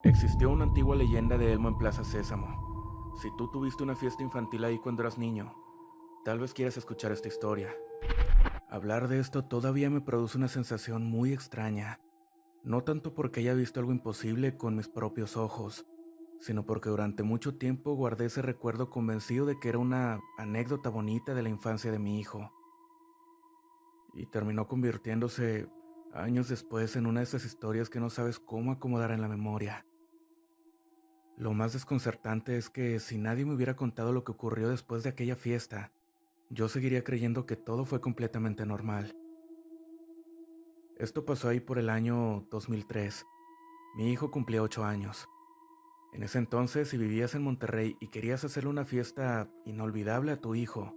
Existió una antigua leyenda de Elmo en Plaza Sésamo. Si tú tuviste una fiesta infantil ahí cuando eras niño, tal vez quieras escuchar esta historia. Hablar de esto todavía me produce una sensación muy extraña, no tanto porque haya visto algo imposible con mis propios ojos, sino porque durante mucho tiempo guardé ese recuerdo convencido de que era una anécdota bonita de la infancia de mi hijo, y terminó convirtiéndose años después en una de esas historias que no sabes cómo acomodar en la memoria. Lo más desconcertante es que si nadie me hubiera contado lo que ocurrió después de aquella fiesta, yo seguiría creyendo que todo fue completamente normal. Esto pasó ahí por el año 2003. Mi hijo cumplía 8 años. En ese entonces, si vivías en Monterrey y querías hacerle una fiesta inolvidable a tu hijo,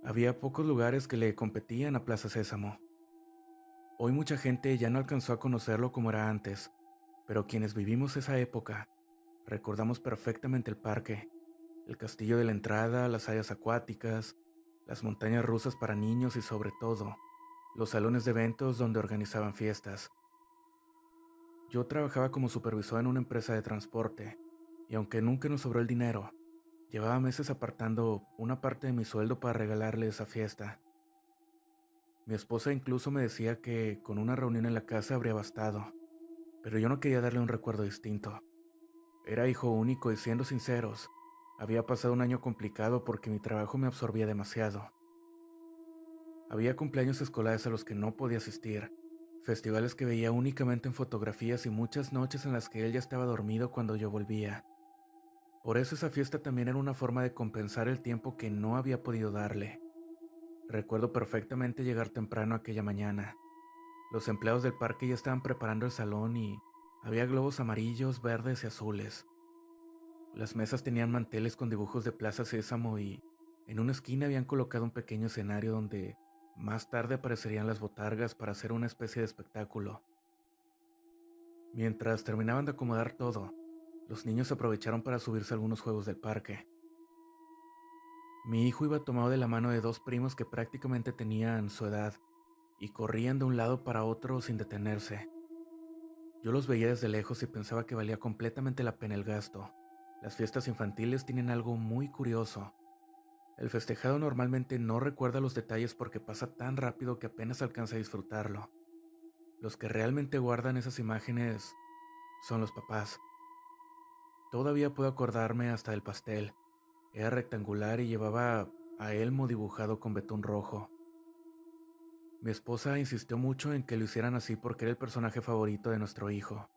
había pocos lugares que le competían a Plaza Sésamo. Hoy mucha gente ya no alcanzó a conocerlo como era antes, pero quienes vivimos esa época, recordamos perfectamente el parque, el castillo de la entrada, las áreas acuáticas, las montañas rusas para niños y sobre todo, los salones de eventos donde organizaban fiestas. Yo trabajaba como supervisor en una empresa de transporte, y aunque nunca nos sobró el dinero, llevaba meses apartando una parte de mi sueldo para regalarle esa fiesta. Mi esposa incluso me decía que con una reunión en la casa habría bastado, pero yo no quería darle un recuerdo distinto. Era hijo único y siendo sinceros, había pasado un año complicado porque mi trabajo me absorbía demasiado. Había cumpleaños escolares a los que no podía asistir, festivales que veía únicamente en fotografías y muchas noches en las que él ya estaba dormido cuando yo volvía. Por eso esa fiesta también era una forma de compensar el tiempo que no había podido darle. Recuerdo perfectamente llegar temprano aquella mañana. Los empleados del parque ya estaban preparando el salón y había globos amarillos, verdes y azules. Las mesas tenían manteles con dibujos de Plaza Sésamo y en una esquina habían colocado un pequeño escenario donde más tarde aparecerían las botargas para hacer una especie de espectáculo. Mientras terminaban de acomodar todo, los niños aprovecharon para subirse a algunos juegos del parque. Mi hijo iba tomado de la mano de dos primos que prácticamente tenían su edad y corrían de un lado para otro sin detenerse. Yo los veía desde lejos y pensaba que valía completamente la pena el gasto. Las fiestas infantiles tienen algo muy curioso. El festejado normalmente no recuerda los detalles porque pasa tan rápido que apenas alcanza a disfrutarlo. Los que realmente guardan esas imágenes son los papás. Todavía puedo acordarme hasta del pastel. Era rectangular y llevaba a Elmo dibujado con betún rojo. Mi esposa insistió mucho en que lo hicieran así porque era el personaje favorito de nuestro hijo.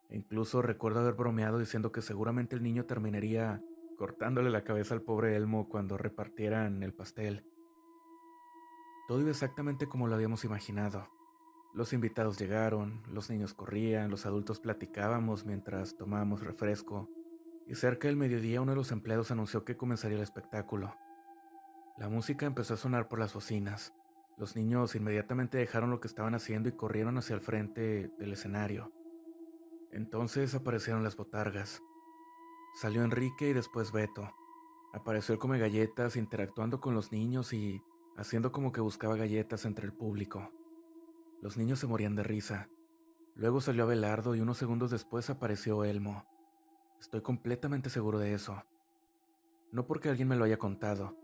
E incluso recuerdo haber bromeado diciendo que seguramente el niño terminaría cortándole la cabeza al pobre Elmo cuando repartieran el pastel. Todo iba exactamente como lo habíamos imaginado. Los invitados llegaron, los niños corrían, los adultos platicábamos mientras tomábamos refresco, y cerca del mediodía uno de los empleados anunció que comenzaría el espectáculo. La música empezó a sonar por las bocinas. Los niños inmediatamente dejaron lo que estaban haciendo y corrieron hacia el frente del escenario. Entonces aparecieron las botargas. Salió Enrique y después Beto. Apareció el come galletas interactuando con los niños y haciendo como que buscaba galletas entre el público. Los niños se morían de risa. Luego salió Abelardo y unos segundos después apareció Elmo. Estoy completamente seguro de eso. No porque alguien me lo haya contado,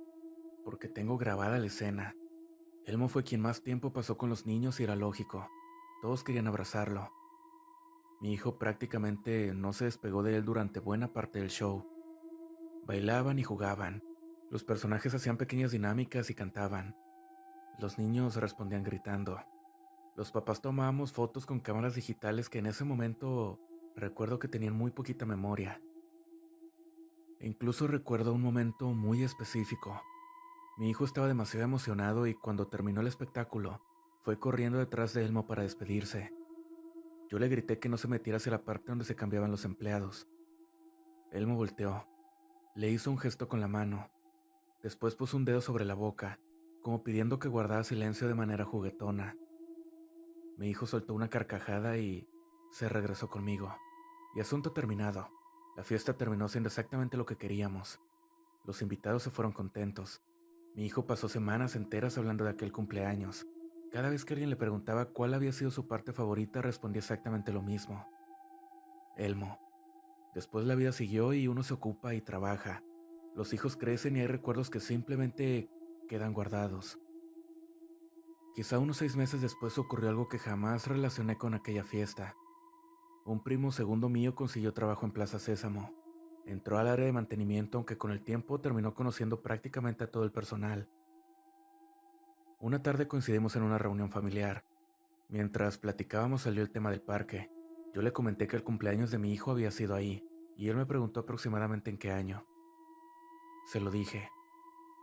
porque tengo grabada la escena. Elmo fue quien más tiempo pasó con los niños y era lógico. Todos querían abrazarlo. Mi hijo prácticamente no se despegó de él durante buena parte del show. Bailaban y jugaban. Los personajes hacían pequeñas dinámicas y cantaban. Los niños respondían gritando. Los papás tomábamos fotos con cámaras digitales que en ese momento recuerdo que tenían muy poquita memoria. E incluso recuerdo un momento muy específico. Mi hijo estaba demasiado emocionado y cuando terminó el espectáculo, fue corriendo detrás de Elmo para despedirse. Yo le grité que no se metiera hacia la parte donde se cambiaban los empleados. Elmo volteó, le hizo un gesto con la mano, después puso un dedo sobre la boca, como pidiendo que guardara silencio de manera juguetona. Mi hijo soltó una carcajada y se regresó conmigo. Y asunto terminado. La fiesta terminó siendo exactamente lo que queríamos. Los invitados se fueron contentos. Mi hijo pasó semanas enteras hablando de aquel cumpleaños. Cada vez que alguien le preguntaba cuál había sido su parte favorita, respondía exactamente lo mismo. Elmo. Después la vida siguió y uno se ocupa y trabaja. Los hijos crecen y hay recuerdos que simplemente quedan guardados. Quizá unos 6 meses después ocurrió algo que jamás relacioné con aquella fiesta. Un primo segundo mío consiguió trabajo en Plaza Sésamo. Entró al área de mantenimiento, aunque con el tiempo terminó conociendo prácticamente a todo el personal. Una tarde coincidimos en una reunión familiar. Mientras platicábamos salió el tema del parque. Yo le comenté que el cumpleaños de mi hijo había sido ahí, y él me preguntó aproximadamente en qué año. Se lo dije.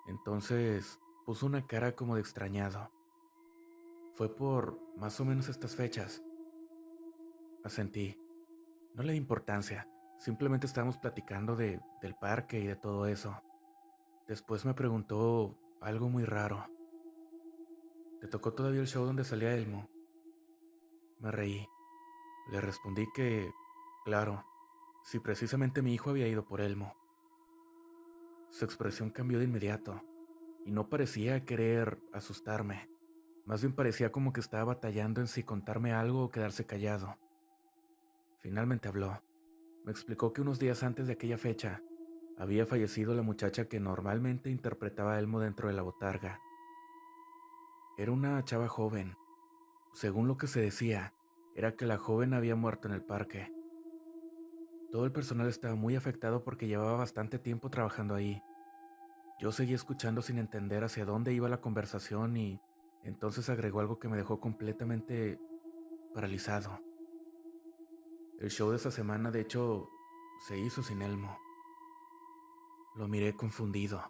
Entonces puso una cara como de extrañado. Fue por más o menos estas fechas. Asentí. No le di importancia, simplemente estábamos platicando del parque y de todo eso. Después me preguntó algo muy raro. ¿Te tocó todavía el show donde salía Elmo? Me reí. Le respondí que, claro, si precisamente mi hijo había ido por Elmo. Su expresión cambió de inmediato, y no parecía querer asustarme. Más bien parecía como que estaba batallando en si contarme algo o quedarse callado. Finalmente habló. Me explicó que unos días antes de aquella fecha, había fallecido la muchacha que normalmente interpretaba a Elmo dentro de la botarga. Era una chava joven. Según lo que se decía, era que la joven había muerto en el parque. Todo el personal estaba muy afectado porque llevaba bastante tiempo trabajando ahí. Yo seguía escuchando sin entender hacia dónde iba la conversación y entonces agregó algo que me dejó completamente paralizado. El show de esa semana, de hecho, se hizo sin Elmo. Lo miré confundido.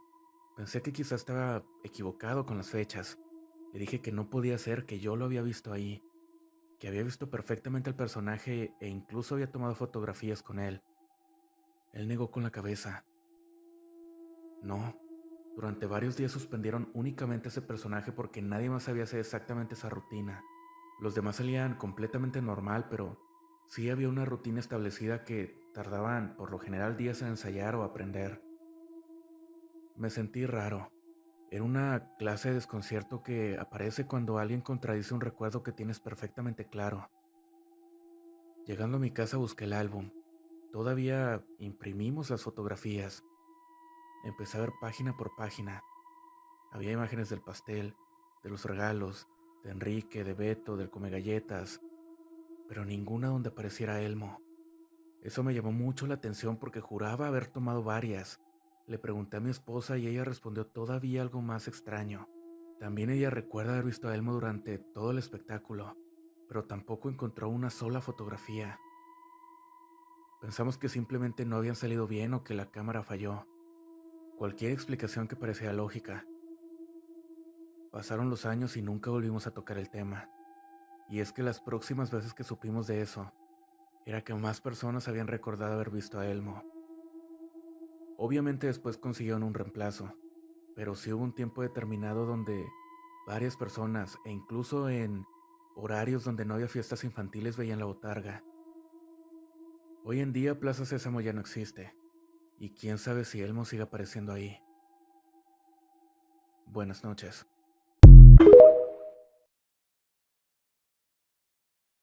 Pensé que quizás estaba equivocado con las fechas. Le dije que no podía ser, que yo lo había visto ahí, que había visto perfectamente al personaje e incluso había tomado fotografías con él. Él negó con la cabeza. No, durante varios días suspendieron únicamente ese personaje porque nadie más sabía hacer exactamente esa rutina. Los demás salían completamente normal, pero sí había una rutina establecida que tardaban por lo general días en ensayar o aprender. Me sentí raro. Era una clase de desconcierto que aparece cuando alguien contradice un recuerdo que tienes perfectamente claro. Llegando a mi casa busqué el álbum. Todavía imprimimos las fotografías. Empecé a ver página por página. Había imágenes del pastel, de los regalos, de Enrique, de Beto, del come galletas, pero ninguna donde apareciera Elmo. Eso me llamó mucho la atención porque juraba haber tomado varias. Le pregunté a mi esposa y ella respondió todavía algo más extraño. También ella recuerda haber visto a Elmo durante todo el espectáculo, pero tampoco encontró una sola fotografía. Pensamos que simplemente no habían salido bien o que la cámara falló. Cualquier explicación que parecía lógica. Pasaron los años y nunca volvimos a tocar el tema. Y es que las próximas veces que supimos de eso, era que más personas habían recordado haber visto a Elmo. Obviamente después consiguieron un reemplazo, pero sí hubo un tiempo determinado donde varias personas, e incluso en horarios donde no había fiestas infantiles, veían la botarga. Hoy en día Plaza Sésamo ya no existe, y quién sabe si Elmo sigue apareciendo ahí. Buenas noches.